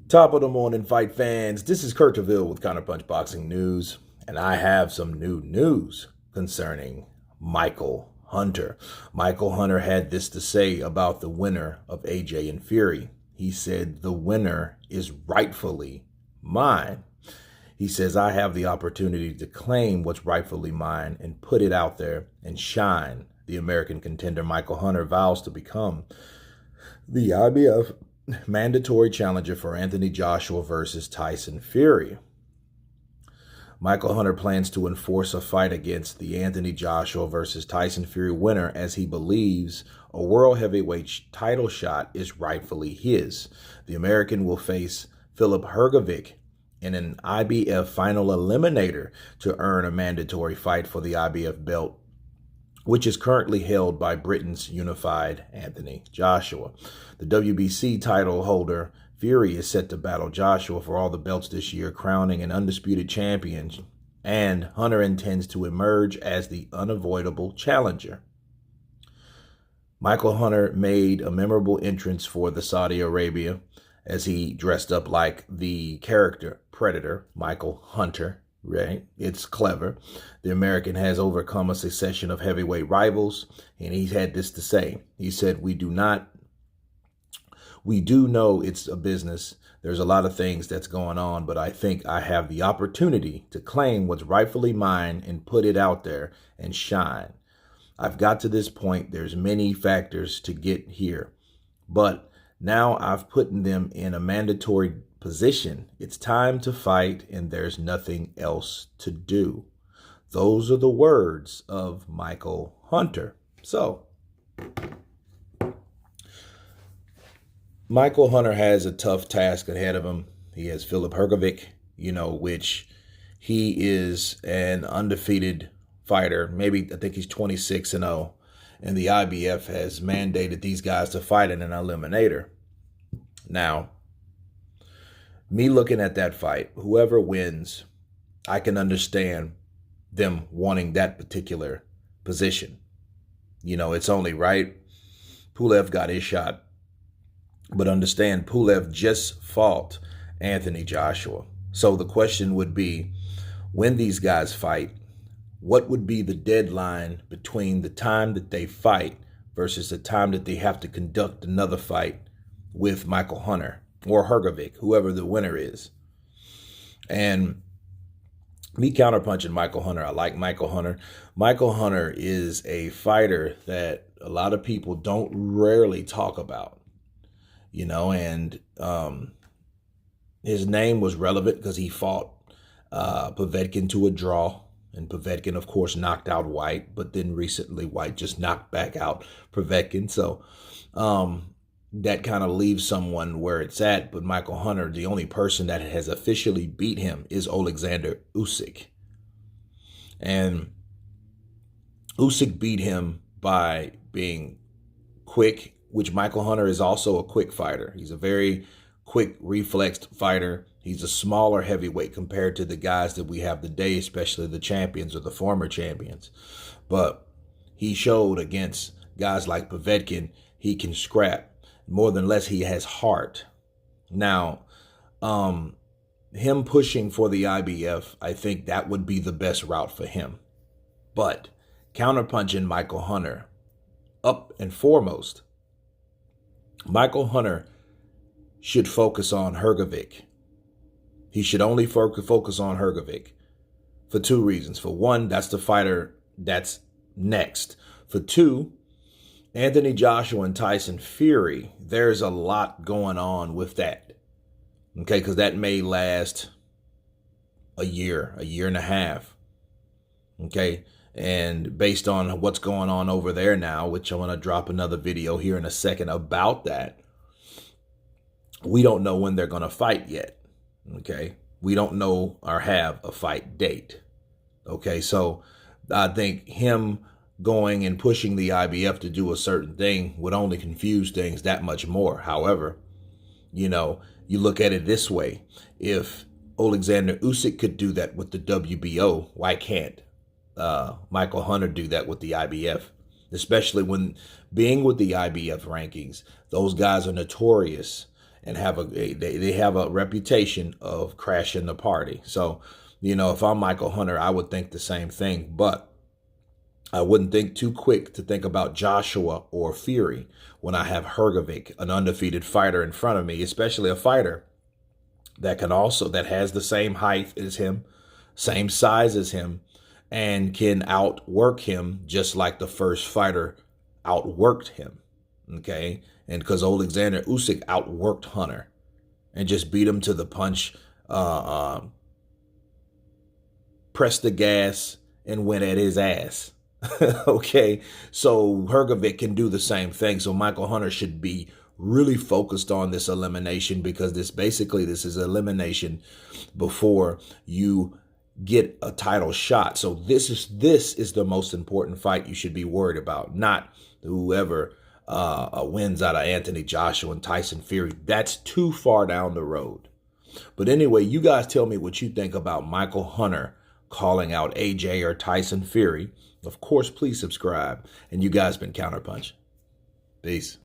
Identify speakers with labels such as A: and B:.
A: Top of the morning, fight fans. This is Kurt DeVille with Counterpunch Boxing News, and I have some new news concerning Michael Hunter. Michael Hunter had this to say about the winner of AJ and Fury. He said, "The winner is rightfully mine." He says, "I have the opportunity to claim what's rightfully mine and put it out there and shine." The American contender Michael Hunter vows to become the IBF mandatory challenger for Anthony Joshua versus Tyson Fury. Michael Hunter plans to enforce a fight against the Anthony Joshua versus Tyson Fury winner as he believes a world heavyweight title shot is rightfully his. The American will face Filip Hrgovic in an IBF final eliminator to earn a mandatory fight for the IBF belt, which is currently held by Britain's unified Anthony Joshua. The WBC title holder, Fury, is set to battle Joshua for all the belts this year, crowning an undisputed champion, and Hunter intends to emerge as the unavoidable challenger. Michael Hunter made a memorable entrance for the Saudi Arabia as he dressed up like the character Predator, Michael Hunter. Right? It's clever. The American has overcome a succession of heavyweight rivals, and he's had this to say. He said, we do know it's a business. There's a lot of things that's going on, but I think I have the opportunity to claim what's rightfully mine and put it out there and shine. I've got to this point. There's many factors to get here, but now I've put them in a mandatory position. It's time to fight, and there's nothing else to do. Those are the words of Michael Hunter. So, Michael Hunter has a tough task ahead of him. He has Filip Hrgovic, which he is an undefeated fighter. Maybe I think he's 26-0, and the IBF has mandated these guys to fight in an eliminator. Now, me looking at that fight, whoever wins, I can understand them wanting that particular position. It's only right. Pulev got his shot. But understand, Pulev just fought Anthony Joshua. So the question would be, when these guys fight, what would be the deadline between the time that they fight versus the time that they have to conduct another fight with Michael Hunter or Hrgovic, whoever the winner is? And me counterpunching Michael Hunter, I like Michael Hunter. Michael Hunter is a fighter that a lot of people don't rarely talk about, and his name was relevant because he fought Povetkin to a draw. And Povetkin, of course, knocked out White, but then recently White just knocked back out Povetkin. So that kind of leaves someone where it's at. But Michael Hunter, the only person that has officially beat him is Alexander Usyk. And Usyk beat him by being quick, which Michael Hunter is also a quick fighter. He's a very quick, reflexed fighter. He's a smaller heavyweight compared to the guys that we have today, especially the champions or the former champions. But he showed against guys like Povetkin, he can scrap. More than less, he has heart. Now, him pushing for the IBF, I think that would be the best route for him. But counterpunching Michael Hunter, up and foremost, Michael Hunter should focus on Hrgovic. He should only focus on Hrgovic for two reasons. For one, that's the fighter that's next. For two, Anthony Joshua and Tyson Fury, there's a lot going on with that. Okay, because that may last a year and a half. Okay, and based on what's going on over there now, which I'm going to drop another video here in a second about that, we don't know when they're going to fight yet. Okay, we don't know or have a fight date. Okay, so I think him going and pushing the IBF to do a certain thing would only confuse things that much more. However, you look at it this way. If Alexander Usyk could do that with the WBO, why can't Michael Hunter do that with the IBF? Especially when being with the IBF rankings, those guys are notorious and they have a reputation of crashing the party. So, if I'm Michael Hunter, I would think the same thing, but I wouldn't think too quick to think about Joshua or Fury when I have Hrgovic, an undefeated fighter, in front of me, especially a fighter that has the same height as him, same size as him, and can outwork him just like the first fighter outworked him. Okay? And because Alexander Usyk outworked Hunter and just beat him to the punch, pressed the gas and went at his ass. Okay, so Hrgovic can do the same thing. So Michael Hunter should be really focused on this elimination, because this is elimination before you get a title shot. So this is the most important fight you should be worried about, not whoever wins out of Anthony Joshua and Tyson Fury. That's too far down the road. But anyway, you guys tell me what you think about Michael Hunter calling out AJ or Tyson Fury. Of course, please subscribe. And you guys been Counterpunch. Peace.